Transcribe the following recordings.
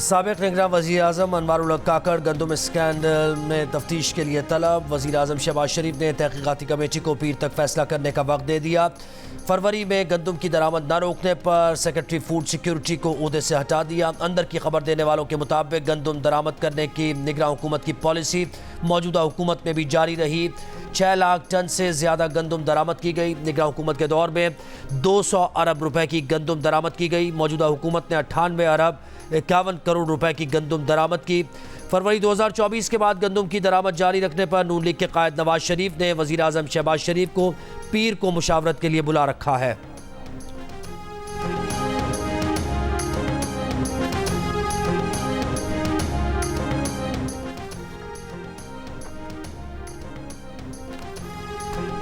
سابق نگراں وزیر اعظم انوار الحق کاکڑ گندم اسکینڈل میں تفتیش کے لیے طلب. وزیر اعظم شہباز شریف نے تحقیقاتی کمیٹی کو پیر تک فیصلہ کرنے کا وقت دے دیا. فروری میں گندم کی درآمد نہ روکنے پر سیکرٹری فوڈ سیکیورٹی کو عہدے سے ہٹا دیا. اندر کی خبر دینے والوں کے مطابق گندم درآمد کرنے کی نگراں حکومت کی پالیسی موجودہ حکومت میں بھی جاری رہی. 6 لاکھ ٹن سے زیادہ گندم درآمد کی گئی. نگراں حکومت کے دور میں 200 ارب روپے کی گندم درآمد کی گئی. موجودہ حکومت نے 98 ارب 51 کروڑ روپے کی گندم درآمد کی. فروری 2024 کے بعد گندم کی درآمد جاری رکھنے پر نون لیگ کے قائد نواز شریف نے وزیر اعظم شہباز شریف کو پیر کو مشاورت کے لیے بلا رکھا ہے.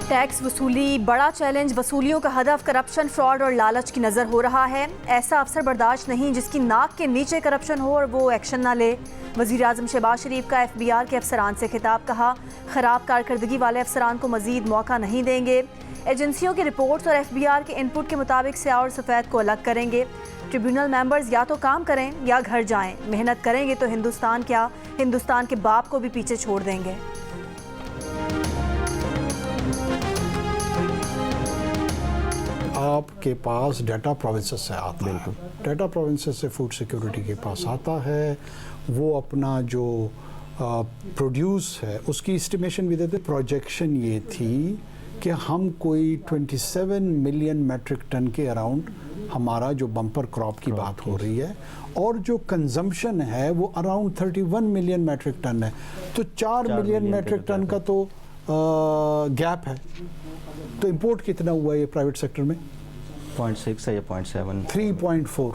ٹیکس وصولی بڑا چیلنج. وصولیوں کا ہدف کرپشن، فراڈ اور لالچ کی نظر ہو رہا ہے. ایسا افسر برداشت نہیں جس کی ناک کے نیچے کرپشن ہو اور وہ ایکشن نہ لے. وزیر اعظم شہباز شریف کا ایف بی آر کے افسران سے خطاب. کہا خراب کارکردگی والے افسران کو مزید موقع نہیں دیں گے. ایجنسیوں کی رپورٹس اور ایف بی آر کے انپٹ کے مطابق سیاہ اور سفید کو الگ کریں گے. ٹریبیونل ممبرز یا تو کام کریں یا گھر جائیں. محنت کریں گے تو ہندوستان کیا، ہندوستان کے باپ کو بھی پیچھے چھوڑ دیں گے. آپ کے پاس ڈیٹا پروونسز سے آتا ہے. ڈیٹا پروونسز سے فوڈ سیکیورٹی کے پاس آتا ہے. وہ اپنا جو پروڈیوس ہے اس کی اسٹیمیشن بھی دیتے. پروجیکشن یہ تھی کہ ہم کوئی 27 ملین میٹرک ٹن کے اراؤنڈ ہمارا جو بمپر کراپ کی بات ہو رہی ہے اور جو کنزمپشن ہے وہ اراؤنڈ 31 ملین میٹرک ٹن ہے. تو 4 ملین میٹرک ٹن کا تو گیپ ہے. تو امپورٹ کتنا ہوا ہے یہ پرائیویٹ سیکٹر میں؟ 0.6 ہے یا 0.7 3.4.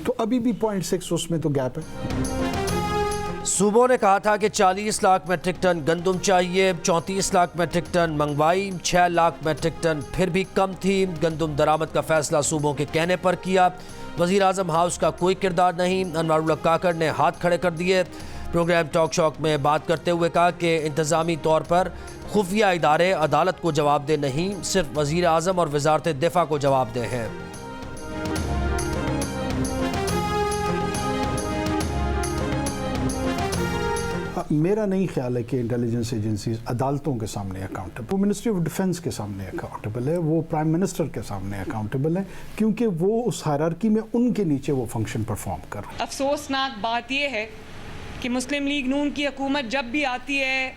تو ابھی بھی 0.6 اس میں تو گیپ ہے. صوبوں نے کہا تھا کہ 40 لاکھ میٹرک ٹن گندم چاہیے. 34 لاکھ میٹرک ٹن منگوائی. 6 لاکھ میٹرک ٹن پھر بھی کم تھی. گندم درآمد کا فیصلہ صوبوں کے کہنے پر کیا. وزیر اعظم ہاؤس کا کوئی کردار نہیں. انوار الحق کاکڑ نے ہاتھ کھڑے کر دیے. پروگرام ٹاک شاک میں بات کرتے ہوئے کہا کہ انتظامی طور پر خفیہ ادارے عدالت کو جواب دہ نہیں، صرف وزیر اعظم اور وزارت دفاع کو جواب دہ ہیں. میرا نہیں خیال ہے کہ انٹیلیجنس ایجنسیز عدالتوں کے سامنے اکاؤنٹیبل. وہ منسٹری آف ڈیفنس کے سامنے اکاؤنٹیبل ہے، وہ پرائم منسٹر کے سامنے اکاؤنٹیبل ہے، کیونکہ وہ اس ہائرارکی میں ان کے نیچے وہ فنکشن پرفارم کر رہے ہیں. افسوسناک بات یہ ہے کہ مسلم لیگ نون کی حکومت جب بھی آتی ہے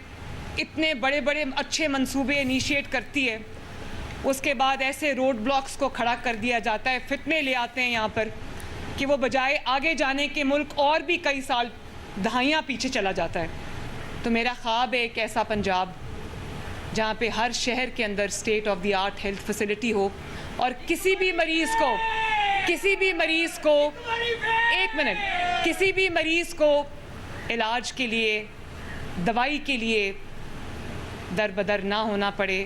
اتنے بڑے بڑے اچھے منصوبے انیشیٹ کرتی ہے، اس کے بعد ایسے روڈ بلاکس کو کھڑا کر دیا جاتا ہے، فتنے لے آتے ہیں یہاں پر کہ وہ بجائے آگے جانے کے ملک اور بھی کئی سال دہائیاں پیچھے چلا جاتا ہے. تو میرا خواب ہے ایک ایسا پنجاب جہاں پہ ہر شہر کے اندر state of the art health facility ہو اور کسی بھی مریض کو علاج کے لیے، دوائی کے لیے در بدر نہ ہونا پڑے،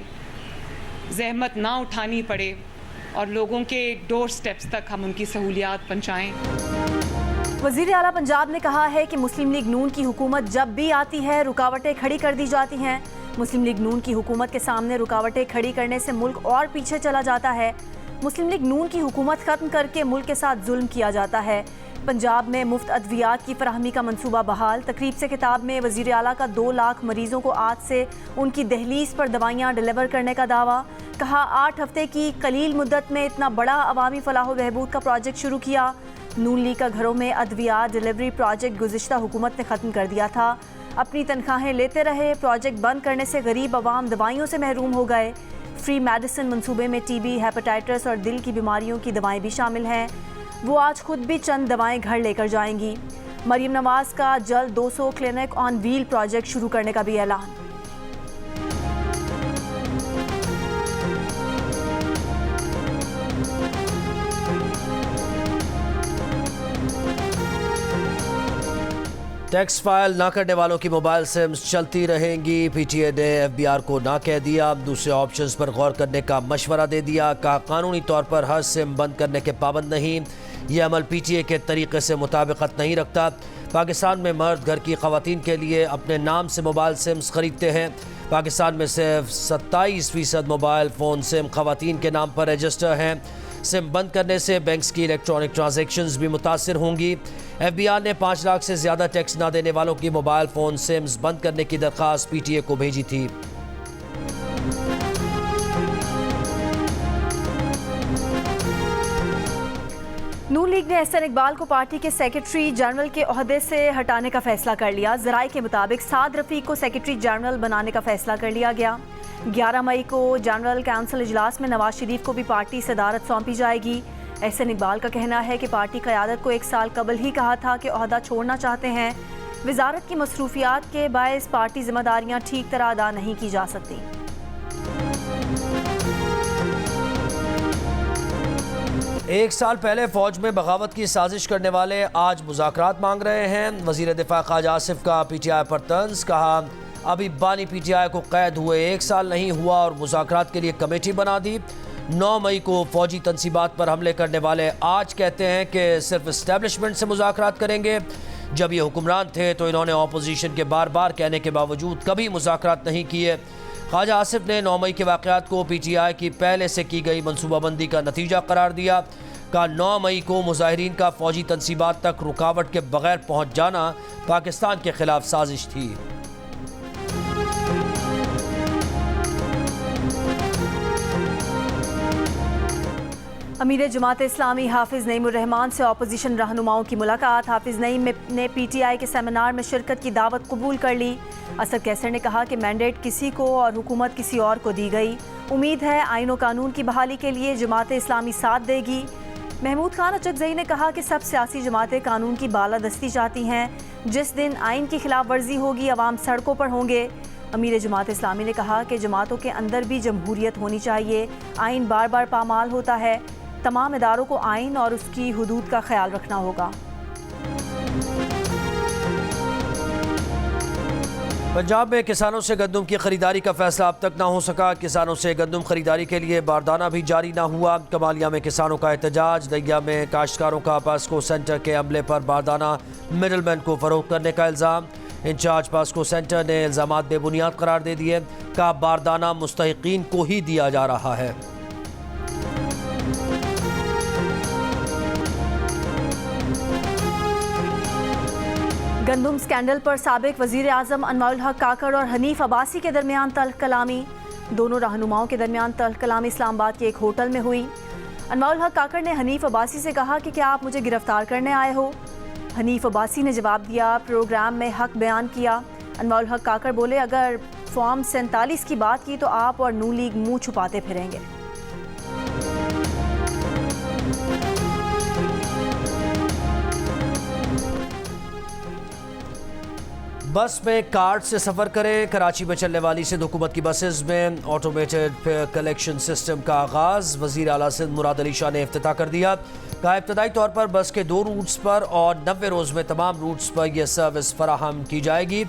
زحمت نہ اٹھانی پڑے اور لوگوں کے ڈور سٹیپس تک ہم ان کی سہولیات پہنچائیں. وزیر اعلیٰ پنجاب نے کہا ہے کہ مسلم لیگ نون کی حکومت جب بھی آتی ہے رکاوٹیں کھڑی کر دی جاتی ہیں. مسلم لیگ نون کی حکومت کے سامنے رکاوٹیں کھڑی کرنے سے ملک اور پیچھے چلا جاتا ہے. مسلم لیگ نون کی حکومت ختم کر کے ملک کے ساتھ ظلم کیا جاتا ہے. پنجاب میں مفت ادویات کی فراہمی کا منصوبہ بحال. تقریب سے خطاب میں وزیر اعلیٰ کا 2 لاکھ مریضوں کو آج سے ان کی دہلیز پر دوائیاں ڈیلیور کرنے کا دعویٰ. کہا 8 ہفتے کی قلیل مدت میں اتنا بڑا عوامی فلاح و بہبود کا پروجیکٹ شروع کیا. نون لیگ کا گھروں میں ادویات ڈیلیوری پروجیکٹ گزشتہ حکومت نے ختم کر دیا تھا. اپنی تنخواہیں لیتے رہے. پروجیکٹ بند کرنے سے غریب عوام دوائیوں سے محروم ہو گئے. فری میڈیسن منصوبے میں ٹی بی، ہیپاٹائٹس اور دل کی بیماریوں کی دوائیں بھی شامل ہیں. وہ آج خود بھی چند دوائیں گھر لے کر جائیں گی. مریم نواز کا جلد 200 کلینک آن ویل پروجیکٹ شروع کرنے کا بھی اعلان. ٹیکس فائل نہ کرنے والوں کی موبائل سمز چلتی رہیں گی. پی ٹی اے نے ایف بی آر کو نہ کہہ دیا. دوسرے آپشنز پر غور کرنے کا مشورہ دے دیا. کہا قانونی طور پر ہر سم بند کرنے کے پابند نہیں. یہ عمل پی ٹی اے کے طریقے سے مطابقت نہیں رکھتا. پاکستان میں مرد گھر کی خواتین کے لیے اپنے نام سے موبائل سمز خریدتے ہیں. پاکستان میں صرف 27% موبائل فون سم خواتین کے نام پر رجسٹر ہیں. سم بند کرنے سے بینکس کی الیکٹرانک ٹرانزیکشنز بھی متاثر ہوں گی. ایف بی آر نے 5 لاکھ سے زیادہ ٹیکس نہ دینے والوں کی موبائل فون سمز بند کرنے کی درخواست پی ٹی اے کو بھیجی تھی۔ نون لیگ نے احسن اقبال کو پارٹی کے سیکرٹری جنرل کے عہدے سے ہٹانے کا فیصلہ کر لیا۔ ذرائع کے مطابق سعد رفیق کو سیکرٹری جنرل بنانے کا فیصلہ کر لیا گیا۔ 11 مئی کو جنرل کونسل اجلاس میں نواز شریف کو بھی پارٹی صدارت سونپی جائے گی۔ احسن اقبال کا کہنا ہے کہ پارٹی قیادت کو 1 سال قبل ہی کہا تھا کہ عہدہ چھوڑنا چاہتے ہیں۔ وزارت کی مصروفیات کے باعث پارٹی ذمہ داریاں ٹھیک طرح ادا نہیں کی جا سکتی۔ ایک سال پہلے فوج میں بغاوت کی سازش کرنے والے آج مذاکرات مانگ رہے ہیں۔ وزیر دفاع خواجہ آصف کا پی ٹی آئی پر طنز، کہا ابھی بانی پی ٹی آئی کو قید ہوئے 1 سال نہیں ہوا اور مذاکرات کے لیے کمیٹی بنا دی۔ 9 مئی کو فوجی تنصیبات پر حملے کرنے والے آج کہتے ہیں کہ صرف اسٹیبلشمنٹ سے مذاکرات کریں گے۔ جب یہ حکمران تھے تو انہوں نے اپوزیشن کے بار بار کہنے کے باوجود کبھی مذاکرات نہیں کیے۔ خواجہ آصف نے 9 مئی کے واقعات کو پی ٹی آئی کی پہلے سے کی گئی منصوبہ بندی کا نتیجہ قرار دیا۔ کہا 9 مئی کو مظاہرین کا فوجی تنصیبات تک رکاوٹ کے بغیر پہنچ جانا پاکستان کے خلاف سازش تھی۔ امیر جماعت اسلامی حافظ نعیم الرحمان سے اپوزیشن رہنماؤں کی ملاقات۔ حافظ نعیم نے پی ٹی آئی کے سیمینار میں شرکت کی دعوت قبول کر لی۔ اسد کیسر نے کہا کہ مینڈیٹ کسی کو اور حکومت کسی اور کو دی گئی، امید ہے آئین و قانون کی بحالی کے لیے جماعت اسلامی ساتھ دے گی۔ محمود خان اچکزئی نے کہا کہ سب سیاسی جماعتیں قانون کی بالادستی چاہتی ہیں، جس دن آئین کی خلاف ورزی ہوگی عوام سڑکوں پر ہوں گے۔ امیر جماعت اسلامی نے کہا کہ جماعتوں کے اندر بھی جمہوریت ہونی چاہیے، آئین بار بار پامال ہوتا ہے، تمام اداروں کو آئین اور اس کی حدود کا خیال رکھنا ہوگا۔ پنجاب میں کسانوں سے گندم کی خریداری کا فیصلہ اب تک نہ ہو سکا۔ کسانوں سے گندم خریداری کے لیے باردانہ بھی جاری نہ ہوا۔ کمالیہ میں کسانوں کا احتجاج، دیا میں کاشتکاروں کا پاسکو سینٹر کے عملے پر باردانہ مڈل مین کو فروخت کرنے کا الزام۔ انچارج پاسکو سینٹر نے الزامات بے بنیاد قرار دے دیے، کہا باردانہ مستحقین کو ہی دیا جا رہا ہے۔ گندم سکینڈل پر سابق وزیر اعظم انوار الحق کاکڑ اور حنیف عباسی کے درمیان تلخ کلامی۔ دونوں رہنماؤں کے درمیان تلخ کلامی اسلام آباد کے ایک ہوٹل میں ہوئی۔ انوار الحق کاکڑ نے حنیف عباسی سے کہا کہ کیا آپ مجھے گرفتار کرنے آئے ہو؟ حنیف عباسی نے جواب دیا، پروگرام میں حق بیان کیا۔ انوار الحق کاکڑ بولے، اگر فارم 47 کی بات کی تو آپ اور نون لیگ منہ چھپاتے پھریں گے۔ بس میں کارڈ سے سفر کریں۔ کراچی میں چلنے والی سندھ حکومت کی بسز میں آٹومیٹڈ کلیکشن سسٹم کا آغاز، وزیر اعلیٰ سندھ مراد علی شاہ نے افتتاح کر دیا۔ کہا ابتدائی طور پر بس کے 2 روٹس پر اور 90 روز میں تمام روٹس پر یہ سروس فراہم کی جائے گی۔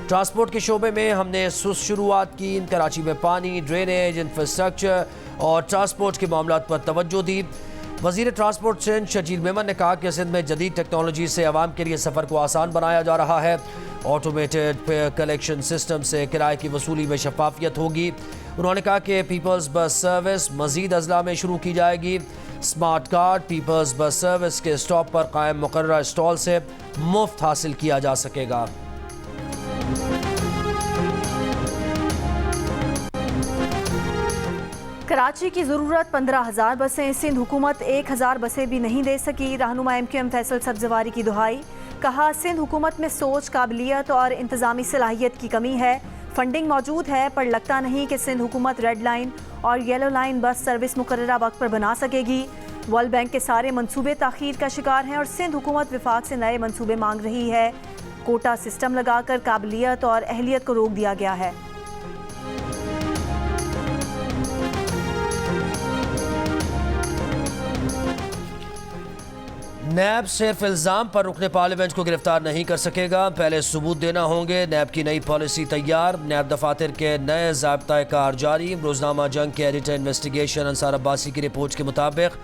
ٹرانسپورٹ کے شعبے میں ہم نے سست شروعات کی، کراچی میں پانی، ڈرینیج، انفراسٹرکچر اور ٹرانسپورٹ کے معاملات پر توجہ دی۔ وزیر ٹرانسپورٹ سندھ شرجیل میمن نے کہا کہ سندھ میں جدید ٹیکنالوجی سے عوام کے لیے سفر کو آسان بنایا جا رہا ہے۔ آٹومیٹڈ کلیکشن سسٹم سے کرائے کی وصولی میں شفافیت ہوگی۔ انہوں نے کہا کہ پیپلز بس سروس مزید اضلاع میں شروع کی جائے گی۔ Smart card people's bus service کے اسٹاپ پر قائم مقررہ اسٹال سے مفت حاصل کیا جا سکے گا۔ کراچی کی ضرورت 15,000 بسیں، سندھ حکومت 1,000 بسیں بھی نہیں دے سکی۔ رہنما M Q M Faisal Sabzwari کی دہائی، کہا سندھ حکومت میں سوچ، قابلیت اور انتظامی صلاحیت کی کمی ہے۔ فنڈنگ موجود ہے پر لگتا نہیں کہ سندھ حکومت ریڈ لائن اور یلو لائن بس سروس مقررہ وقت پر بنا سکے گی۔ ورلڈ بینک کے سارے منصوبے تاخیر کا شکار ہیں اور سندھ حکومت وفاق سے نئے منصوبے مانگ رہی ہے۔ کوٹا سسٹم لگا کر قابلیت اور اہلیت کو روک دیا گیا ہے۔ نیب صرف الزام پر رکن پارلیمنٹ کو گرفتار نہیں کر سکے گا، پہلے ثبوت دینا ہوں گے۔ نیب کی نئی پالیسی تیار، نیب دفاتر کے نئے ضابطۂ کار جاری۔ روزنامہ جنگ کے ایڈیٹر انویسٹیگیشن انصار عباسی کی رپورٹ کے مطابق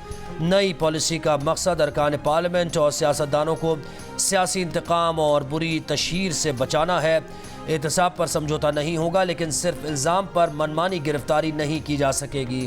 نئی پالیسی کا مقصد ارکان پارلیمنٹ اور سیاستدانوں کو سیاسی انتقام اور بری تشہیر سے بچانا ہے۔ احتساب پر سمجھوتہ نہیں ہوگا، لیکن صرف الزام پر منمانی گرفتاری نہیں کی جا سکے گی۔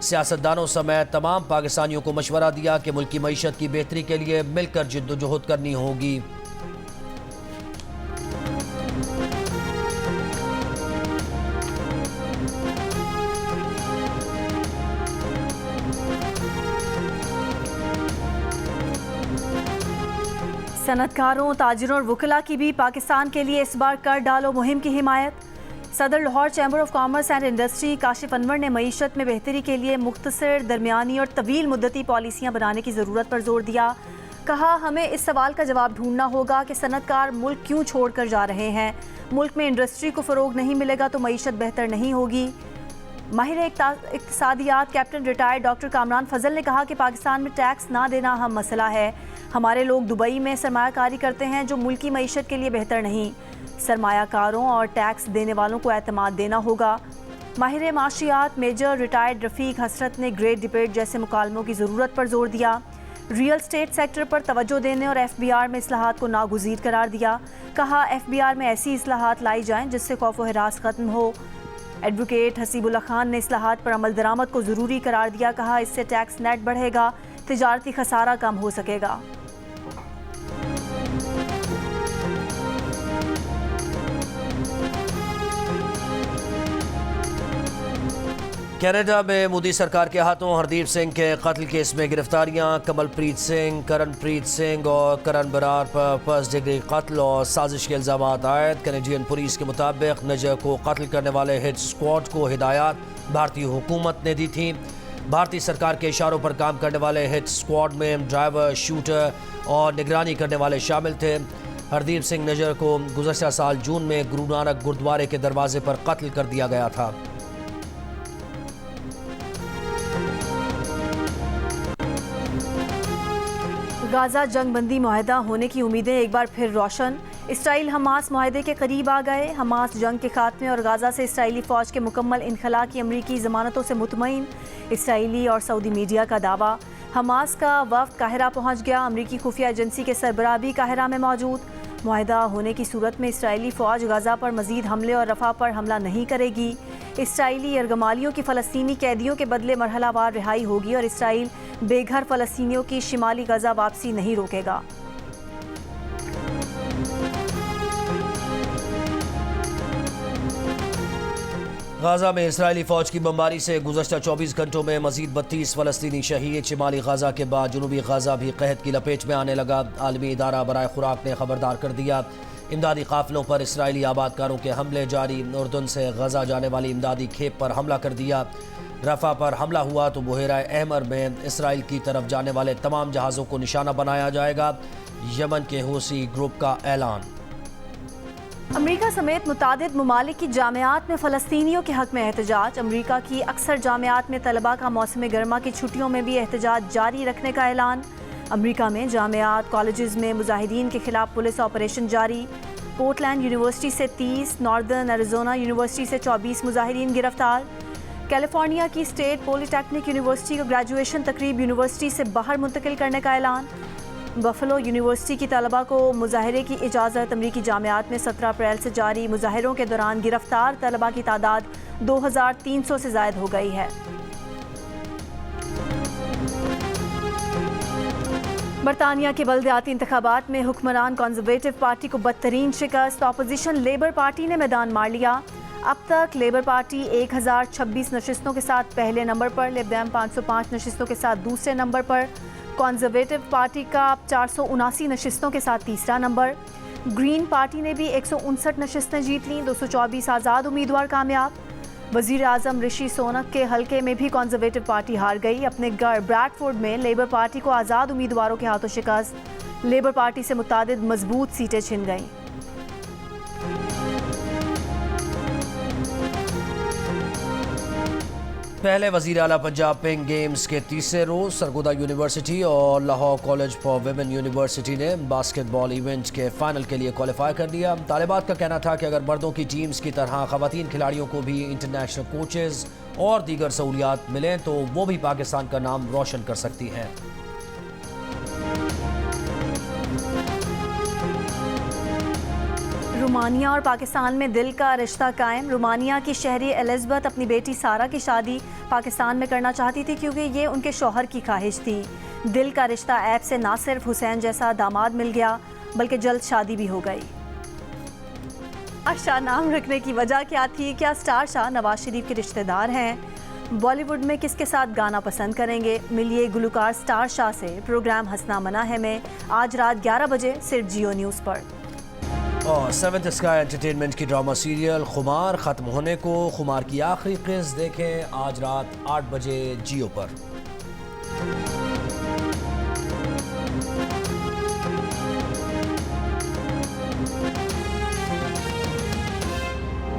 سیاستدانوں سمیت تمام پاکستانیوں کو مشورہ دیا کہ ملک کی معیشت کی بہتری کے لیے مل کر جد و جہد کرنی ہوگی۔ صنعت کاروں، تاجروں اور وکلاء کی بھی پاکستان کے لیے اس بار کر ڈالو مہم کی حمایت۔ صدر Lahore chamber of commerce and industry Kashif Anwar نے معیشت میں بہتری کے لیے مختصر، درمیانی اور طویل مدتی پالیسیاں بنانے کی ضرورت پر زور دیا۔ کہا ہمیں اس سوال کا جواب ڈھونڈنا ہوگا کہ صنعت کار ملک کیوں چھوڑ کر جا رہے ہیں۔ ملک میں انڈسٹری کو فروغ نہیں ملے گا تو معیشت بہتر نہیں ہوگی۔ ماہر اقتصادیات کیپٹن ریٹائرڈ ڈاکٹر کامران فضل نے کہا کہ پاکستان میں ٹیکس نہ دینا اہم مسئلہ ہے۔ ہمارے لوگ دبئی میں سرمایہ کاری کرتے ہیں جو ملکی معیشت کے لیے بہتر نہیں۔ سرمایہ کاروں اور ٹیکس دینے والوں کو اعتماد دینا ہوگا۔ ماہر معاشیات میجر ریٹائرڈ رفیق حسرت نے گریٹ ڈبیٹ جیسے مکالموں کی ضرورت پر زور دیا۔ ریئل اسٹیٹ سیکٹر پر توجہ دینے اور ایف بی آر میں اصلاحات کو ناگزیر قرار دیا۔ کہا ایف بی آر میں ایسی اصلاحات لائی جائیں جس سے خوف و ہراس ختم ہو۔ ایڈوکیٹ حسیب اللہ خان نے اصلاحات پر عمل درآمد کو ضروری قرار دیا۔ کہا اس سے ٹیکس نیٹ بڑھے گا، تجارتی خسارہ کم ہو سکے گا۔ کینیڈا میں مودی سرکار کے ہاتھوں ہردیپ سنگھ کے قتل کیس میں گرفتاریاں۔ کمل پریت سنگھ، کرن پریت سنگھ اور کرن برار پر فرسٹ ڈگری قتل اور سازش کے الزامات عائد۔ کینیڈین پولیس کے مطابق نجر کو قتل کرنے والے ہٹ اسکواڈ کو ہدایات بھارتی حکومت نے دی تھیں۔ بھارتی سرکار کے اشاروں پر کام کرنے والے ہٹ اسکواڈ میں ڈرائیور، شوٹر اور نگرانی کرنے والے شامل تھے۔ ہردیپ سنگھ نجر کو گزشتہ سال جون میں گرو نانک گردوارے کے دروازے پر قتل کر دیا گیا تھا۔ غازہ جنگ بندی معاہدہ ہونے کی امیدیں ایک بار پھر روشن۔ اسرائیل حماس معاہدے کے قریب آ گئے۔ حماس جنگ کے خاتمے اور غازہ سے اسرائیلی فوج کے مکمل انخلاء کی امریکی ضمانتوں سے مطمئن۔ اسرائیلی اور سعودی میڈیا کا دعویٰ۔ حماس کا وفد قاہرہ پہنچ گیا۔ امریکی خفیہ ایجنسی کے سربراہ بھی قاہرہ میں موجود۔ معاہدہ ہونے کی صورت میں اسرائیلی فوج غزہ پر مزید حملے اور رفح پر حملہ نہیں کرے گی۔ اسرائیلی یرغمالیوں کی فلسطینی قیدیوں کے بدلے مرحلہ وار رہائی ہوگی اور اسرائیل بے گھر فلسطینیوں کی شمالی غزہ واپسی نہیں روکے گا۔ غازہ میں اسرائیلی فوج کی بمباری سے گزشتہ 24 گھنٹوں میں مزید 32 فلسطینی شہید۔ شمالی غازہ کے بعد جنوبی غازہ بھی قحط کی لپیٹ میں آنے لگا۔ عالمی ادارہ برائے خوراک نے خبردار کر دیا امدادی قافلوں پر اسرائیلی آبادکاروں کے حملے جاری۔ اردن سے غزہ جانے والی امدادی کھیپ پر حملہ کر دیا۔ رفح پر حملہ ہوا تو بحیرہ احمر میں اسرائیل کی طرف جانے والے تمام جہازوں کو نشانہ بنایا جائے گا۔ یمن کے حوثی گروپ کا اعلان۔ امریکہ سمیت متعدد ممالک کی جامعات میں فلسطینیوں کے حق میں احتجاج۔ امریکہ کی اکثر جامعات میں طلباء کا موسم گرما کی چھٹیوں میں بھی احتجاج جاری رکھنے کا اعلان۔ امریکہ میں جامعات، کالجز میں مظاہرین کے خلاف پولیس آپریشن جاری۔ پورٹ لینڈ یونیورسٹی سے 30، ناردرن ایریزونا یونیورسٹی سے 24 مظاہرین گرفتار۔ کیلیفورنیا کی اسٹیٹ پولی ٹیکنک یونیورسٹی کو گریجویشن تقریب یونیورسٹی سے باہر منتقل کرنے کا اعلان۔ بفلو یونیورسٹی کی طلباء کو مظاہرے کی اجازت۔ امریکی جامعات میں 17 اپریل سے جاری مظاہروں کے دوران گرفتار طلباء کی تعداد 2300 سے زائد ہو گئی ہے۔ برطانیہ کے بلدیاتی انتخابات میں حکمران کنزرویٹو پارٹی کو بدترین شکست۔ اپوزیشن لیبر پارٹی نے میدان مار لیا۔ اب تک لیبر پارٹی 1026 نشستوں کے ساتھ پہلے نمبر پر، لب ڈیم 505 نشستوں کے ساتھ دوسرے نمبر پر، کنزرویٹو پارٹی کا 479 نشستوں کے ساتھ تیسرا نمبر۔ گرین پارٹی نے بھی 159 نشستیں جیت لیں، 224 آزاد امیدوار کامیاب۔ وزیر اعظم رشی سونک کے حلقے میں بھی کنزرویٹو پارٹی ہار گئی۔ اپنے گھر بریڈ فورڈ میں لیبر پارٹی کو آزاد امیدواروں کے ہاتھوں شکست۔ لیبر پارٹی سے متعدد مضبوط سیٹیں چھن گئیں۔ پہلے وزیر اعلیٰ پنجاب پنگ گیمز کے تیسرے روز سرگودا یونیورسٹی اور Lahore college for women university نے باسکٹ بال ایونٹ کے فائنل کے لیے کوالیفائی کر لیا۔ طالبات کا کہنا تھا کہ اگر مردوں کی ٹیمز کی طرح خواتین کھلاڑیوں کو بھی انٹرنیشنل کوچز اور دیگر سہولیات ملیں تو وہ بھی پاکستان کا نام روشن کر سکتی ہیں۔ رومانیہ اور پاکستان میں دل کا رشتہ قائم۔ رومانیہ کی شہری الزبتھ اپنی بیٹی سارہ کی شادی پاکستان میں کرنا چاہتی تھی کیونکہ یہ ان کے شوہر کی خواہش تھی۔ دل کا رشتہ ایپ سے نہ صرف حسین جیسا داماد مل گیا بلکہ جلد شادی بھی ہو گئی۔ شاہ نام رکھنے کی وجہ کیا تھی؟ کیا سٹار شاہ نواز شریف کے رشتہ دار ہیں؟ بالی ووڈ میں کس کے ساتھ گانا پسند کریں گے؟ ملیے گلوکار سٹار شاہ سے۔ پروگرام ہنسنا منع ہے میں آج رات 11 بجے صرف جیو نیوز پر۔ اور سیونتھ اسکائی انٹرٹینمنٹ کی ڈرامہ سیریل خمار ختم ہونے کو، خمار کی آخری قسط دیکھیں آج رات 8 بجے جیو پر۔